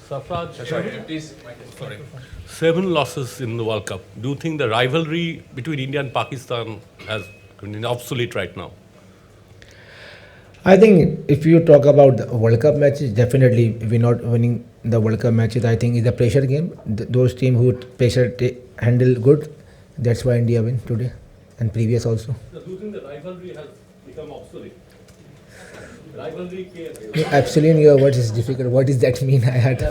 Sarfraz, please. Sorry. 7 losses in the World Cup. Do you think the rivalry between India and Pakistan has been obsolete right now? I think if you talk about the World Cup matches, definitely we're not winning the World Cup matches. I think it's a pressure game. Those teams who handle good, that's why India win today and previous also. Do you think the rivalry has become obsolete? Rivalry came. Absolutely, in your words is difficult. What does that mean? I had.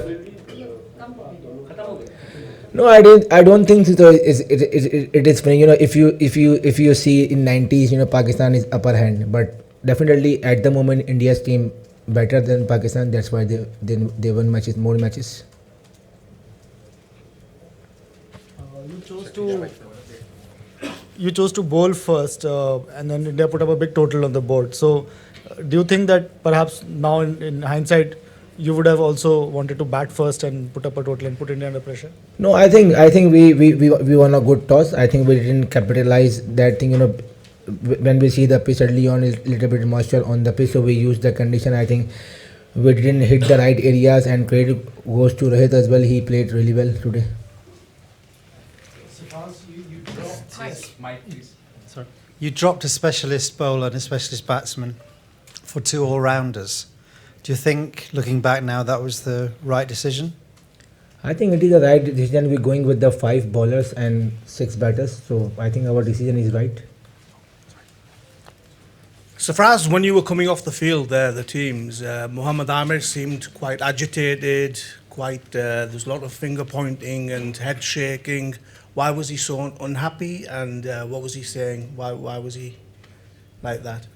No, I didn't. I don't think so. It is funny. If you see in 90s, Pakistan is upper hand, but definitely at the moment India's team better than Pakistan. That's why they won matches, more matches. You chose to bowl first, and then India put up a big total on the board. So, do you think that perhaps now in hindsight, you would have also wanted to bat first and put up a total and put India under pressure? No, I think we won a good toss. I think we didn't capitalize that thing. When we see the pitch early on is little bit moisture on the pitch, so we used the condition. I think we didn't hit the right areas, and credit goes to Rohit as well. He played really well today. You dropped a specialist bowler and a specialist batsman for 2 all-rounders. Do you think, looking back now, that was the right decision? I think it is the right decision. We're going with the 5 bowlers and 6 batters, so I think our decision is right. Sarfraz, when you were coming off the field there, the teams, Mohammad Amir seemed quite agitated, there's a lot of finger pointing and head shaking. Why was he so unhappy, and what was he saying? Why was he like that?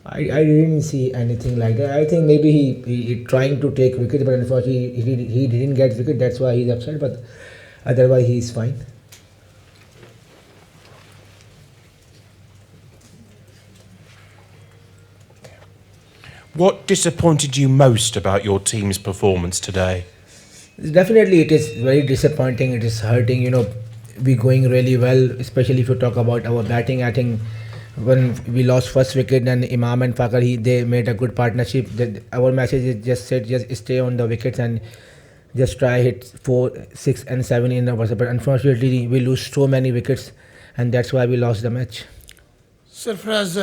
I didn't see anything like that. I think maybe he trying to take wicket, but unfortunately he didn't get wicket. That's why he's upset, but otherwise he's fine. What disappointed you most about your team's performance today? Definitely, it is very disappointing. It is hurting. We're going really well, especially if you talk about our batting. I think when we lost first wicket, and Imam and Fakar, they made a good partnership. Our message is just said, just stay on the wickets and just try hit 4, 6, and 7 in the over. But unfortunately, we lose so many wickets, and that's why we lost the match. Sarfraz,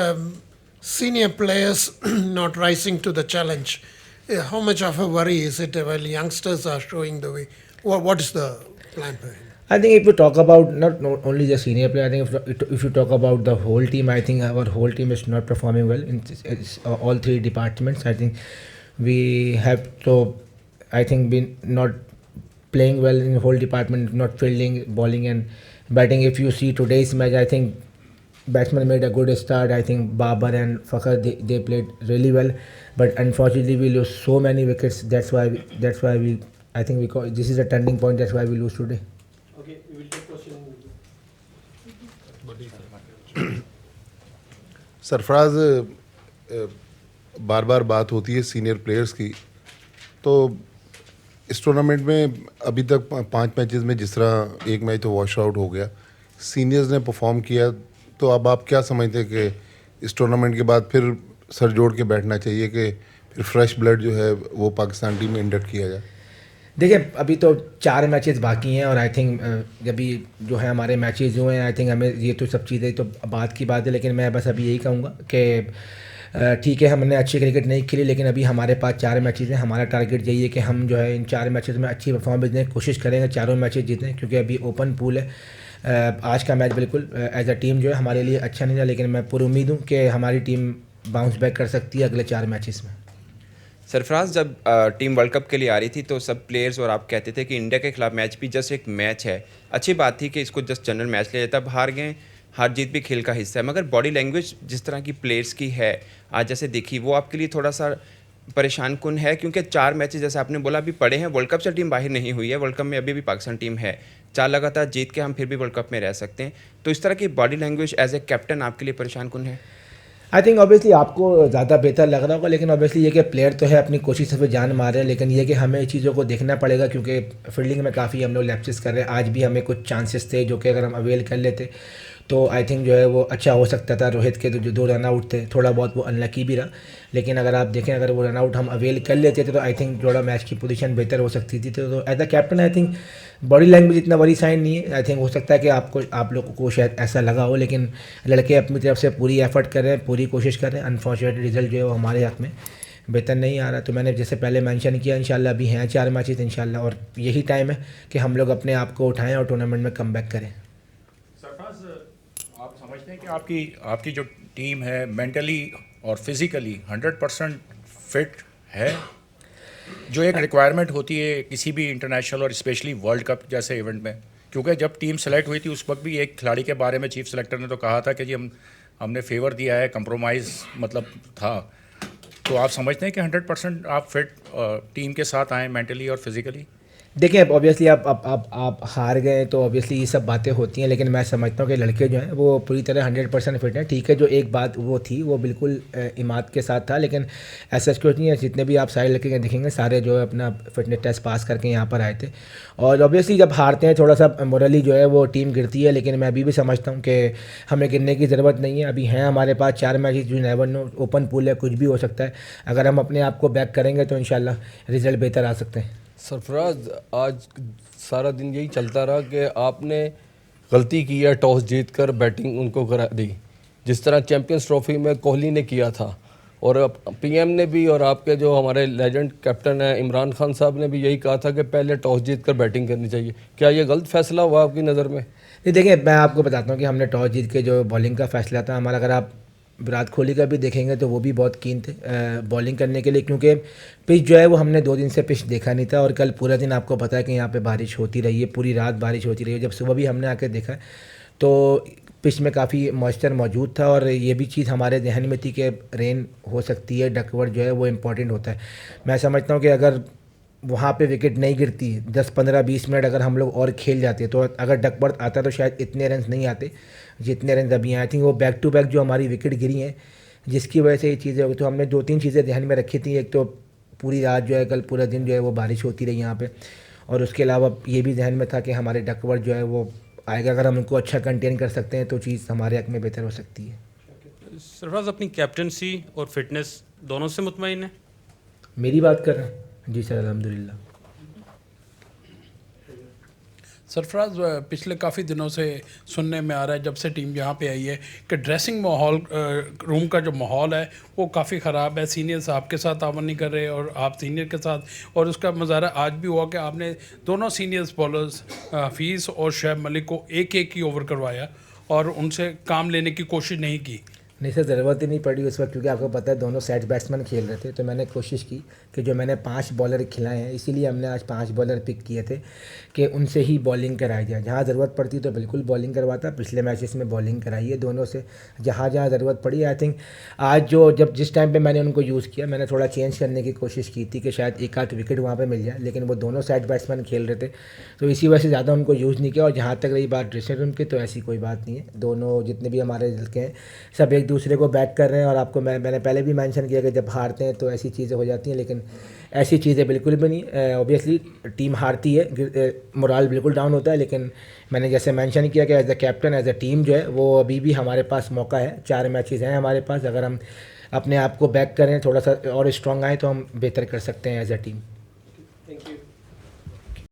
senior players not rising to the challenge. How much of a worry is it while youngsters are showing the way? What is the plan for him? I think if we talk about not only the senior player, I think if you talk about the whole team, I think our whole team is not performing well in all 3 departments. I think we have to, I think, been not playing well in the whole department, not fielding, bowling and batting. If you see today's match, I think batsmen made a good start. I think Babar and Fakar, they played really well, but unfortunately we lose so many wickets. That's why we I think this is a turning point. That's why we lose today. Okay, we will take question. Sarfaraz, बार बार बात होती है senior players की, तो इस tournament में अभी तक 5 matches में जिस तरह एक मैच तो वॉश आउट हो गया, सीनियर्स ने परफॉर्म किया, तो अब आप क्या समझते हैं कि इस टूर्नामेंट के बाद फिर सर जोड़ के बैठना चाहिए कि फिर फ्रेश ब्लड जो है वो पाकिस्तान टीम में इंडक्ट किया जाए? देखिए, अभी तो 4 मैचेस बाकी हैं, और आई थिंक जब भी जो है हमारे मैचेस हुए हैं, आई थिंक हमें ये तो सब चीज़ें तो बात की बात है, लेकिन मैं बस अभी यही कहूँगा कि ठीक है, हमने अच्छी क्रिकेट नहीं खेली, लेकिन अभी हमारे पास 4 मैचेस हैं. हमारा टारगेट यही है कि हम जो है इन 4 मैचेस में अच्छी परफॉर्मेंस दें, कोशिश करेंगे चारों मैचेस जीतें, क्योंकि अभी ओपन पूल है. आज का मैच बिल्कुल एज अ टीम जो है हमारे लिए अच्छा नहीं था, लेकिन मैं पूरी उम्मीद हूँ कि हमारी टीम बाउंस बैक कर सकती है अगले 4 मैचेस में. सरफराज, जब टीम वर्ल्ड कप के लिए आ रही थी तो सब प्लेयर्स और आप कहते थे कि इंडिया के खिलाफ मैच भी जस्ट एक मैच है, अच्छी बात थी कि इसको जस्ट जनरल मैच ले, तब हार गए. हार जीत भी खेल का हिस्सा है, मगर बॉडी लैंग्वेज जिस तरह की प्लेयर्स की है आज जैसे देखी, वो आपके लिए थोड़ा सा परेशान कुन है, क्योंकि 4 मैचेस जैसे आपने बोला अभी पड़े हैं. वर्ल्ड कप से टीम बाहर नहीं हुई है, वर्ल्ड कप में अभी भी पाकिस्तान टीम है. 4 लगातार जीत के हम फिर भी वर्ल्ड कप में रह सकते हैं, तो इस तरह की body language as a captain आपके लिए परेशान कुन है? आई थिंक ऑब्वियसली आपको ज़्यादा बेहतर लग रहा होगा, लेकिन ऑब्वियसली ये कि प्लेयर तो है अपनी कोशिश पे जान मार रहे हैं, लेकिन ये कि हमें चीज़ों को देखना पड़ेगा, क्योंकि फील्डिंग में काफ़ी हम लोग लैप्सेस कर रहे हैं. आज भी हमें कुछ चांसेस थे जो कि अगर हम अवेल कर लेते तो आई थिंक जो है वो अच्छा हो सकता था। रोहित के तो जो 2 रन आउट थे, थोड़ा बहुत वो अनलकी भी रहा, लेकिन अगर आप देखें अगर वो रन आउट हम अवेल कर लेते थे तो आई थिंक थोड़ा मैच की पोजीशन बेहतर हो सकती थी। तो as a captain I think body language इतना बड़ी साइन नहीं है। आई थिंक हो सकता है कि आप लोगों को शायद ऐसा लगा हो, लेकिन लड़के अपनी तरफ से पूरी एफर्ट कर रहे हैं, पूरी कोशिश कर रहे हैं। अनफॉर्चुनेट रिजल्ट जो है वो हमारे हाथ में बेहतर नहीं आ रहा। तो मैंने जैसे पहले मेंशन किया, इंशाल्लाह अभी हैं 4 मैचेस इंशाल्लाह, और यही टाइम है कि हम लोग अपने आप को उठाएं और टूर्नामेंट में कम बैक करें। सरफराज, आप समझते हैं कि आपकी जो टीम है मेंटली और फिज़िकली 100% फिट है, जो एक रिक्वायरमेंट होती है किसी भी इंटरनेशनल और स्पेशली वर्ल्ड कप जैसे इवेंट में? क्योंकि जब टीम सेलेक्ट हुई थी उस वक्त भी एक खिलाड़ी के बारे में चीफ सेलेक्टर ने तो कहा था कि जी हमने फेवर दिया है, कंप्रोमाइज़ मतलब था। तो आप समझते हैं कि 100% आप फिट टीम के साथ आए मेंटली और फिज़िकली? देखिए, अब ऑब्वियसली आप हार गए तो ऑब्वियसली ये सब बातें होती हैं, लेकिन मैं समझता हूँ कि लड़के जो हैं वो पूरी तरह 100% फिट हैं। ठीक है, जो एक बात वो थी वो बिल्कुल इमाद के साथ था, लेकिन ऐसा कुछ नहीं है। जितने भी आप सारे लड़के देखेंगे सारे जो है अपना फिटनेस टेस्ट पास करके यहाँ पर आए थे। और ऑब्वियसली जब हारते हैं थोड़ा सा मोरली जो है वो टीम गिरती है, लेकिन मैं अभी भी समझता हूँ कि हमें गिरने की ज़रूरत नहीं है। अभी हैं हमारे पास 4 मैचेस, जो नेवर नो, ओपन पूल है, कुछ भी हो सकता है। अगर हम अपने आप को बैक करेंगे तो इंशाल्लाह रिजल्ट बेहतर आ सकते हैं। सरफराज, आज सारा दिन यही चलता रहा कि आपने गलती की है, टॉस जीतकर बैटिंग उनको करा दी, जिस तरह चैंपियंस ट्रॉफी में कोहली ने किया था, और पीएम ने भी और आपके जो हमारे लेजेंड कैप्टन हैं इमरान खान साहब ने भी यही कहा था कि पहले टॉस जीतकर बैटिंग करनी चाहिए। क्या ये गलत फैसला हुआ आपकी नज़र में? नहीं, देखिए मैं आपको बताता हूँ कि हमने टॉस जीत के जो बॉलिंग का फैसला था हमारा, अगर आप विराट कोहली का भी देखेंगे तो वो भी बहुत कीन थे बॉलिंग करने के लिए, क्योंकि पिच जो है वो हमने 2 दिन से पिच देखा नहीं था। और कल पूरा दिन आपको पता है कि यहाँ पे बारिश होती रही है, पूरी रात बारिश होती रही है। जब सुबह भी हमने आके देखा तो पिच में काफ़ी मॉइस्चर मौजूद था, और ये भी चीज़ हमारे जहन में थी कि रेन हो सकती है, डकवर्थ जो है वो इम्पॉर्टेंट होता है। मैं समझता हूँ कि अगर वहाँ पे विकेट नहीं गिरती, 10, 15, 20 मिनट अगर हम लोग और खेल जाते तो अगर डकवर्थ आता तो शायद इतने रन नहीं आते जितने रन अभी आए। थिंक वो बैक टू बैक जो हमारी विकेट गिरी हैं जिसकी वजह से ये चीज़ें हुई। तो हमने 2-3 चीज़ें ध्यान में रखी थी। एक तो पूरी रात जो है कल पूरा दिन जो है वो बारिश होती रही यहाँ पे, और उसके अलावा ये भी ध्यान में था कि हमारे डकवर्थ जो है वो आएगा, अगर हम उनको अच्छा कंटेन कर सकते हैं तो चीज़ हमारे हक में बेहतर हो सकती है। सरफराज, अपनी कैप्टनसी और फिटनेस दोनों से मुतमईन है? मेरी बात कर रहे हैं? जी सर, अल्हम्दुलिल्लाह। सरफराज, पिछले काफ़ी दिनों से सुनने में आ रहा है जब से टीम यहाँ पे आई है कि ड्रेसिंग माहौल, रूम का जो माहौल है वो काफ़ी ख़राब है। सीनियर्स आपके साथ तावन नहीं कर रहे और आप सीनियर के साथ, और उसका मुजाहरा आज भी हुआ कि आपने दोनों सीनियर्स बॉलर्स हफीज़ और शुएब मलिक को एक ही ओवर करवाया और उनसे काम लेने की कोशिश नहीं की। नहीं सर, ज़रूरत ही नहीं पड़ी उस वक्त, क्योंकि आपको पता है दोनों सेट बैट्समैन खेल रहे थे। तो मैंने कोशिश की कि जो मैंने 5 बॉलर खिलाए हैं, इसीलिए हमने आज 5 बॉलर पिक किए थे कि उनसे ही बॉलिंग कराई जाए। जहाँ ज़रूरत पड़ती तो बिल्कुल बॉलिंग करवाता, पिछले मैचेस में बॉलिंग कराई है दोनों से, जहाँ जहाँ ज़रूरत पड़ी। आई थिंक आज जिस टाइम पर मैंने उनको यूज़ किया, मैंने थोड़ा चेंज करने की कोशिश की थी कि शायद 1-8 विकेट वहाँ पर मिल जाए, लेकिन वो दोनों सेट बैट्समैन खेल रहे थे तो इसी वजह से ज़्यादा उनको यूज़ नहीं किया। और जहाँ तक रही बात ड्रेसिंग रूम की, तो ऐसी कोई बात नहीं है। दोनों जितने भी हमारे लड़के हैं सब एक दूसरे को बैक कर रहे हैं। और आपको मैंने पहले भी मेंशन किया कि जब हारते हैं तो ऐसी चीज़ें हो जाती हैं, लेकिन ऐसी चीज़ें बिल्कुल भी नहीं। ऑब्वियसली टीम हारती है, मोराल बिल्कुल डाउन होता है, लेकिन मैंने जैसे मेंशन किया कि as a captain, as a team जो है वो अभी भी हमारे पास मौका है। 4 मैचेस हैं हमारे पास, अगर हम अपने आप को बैक करें, थोड़ा सा और स्ट्रॉन्ग आए तो हम बेहतर कर सकते हैं एज अ टीम।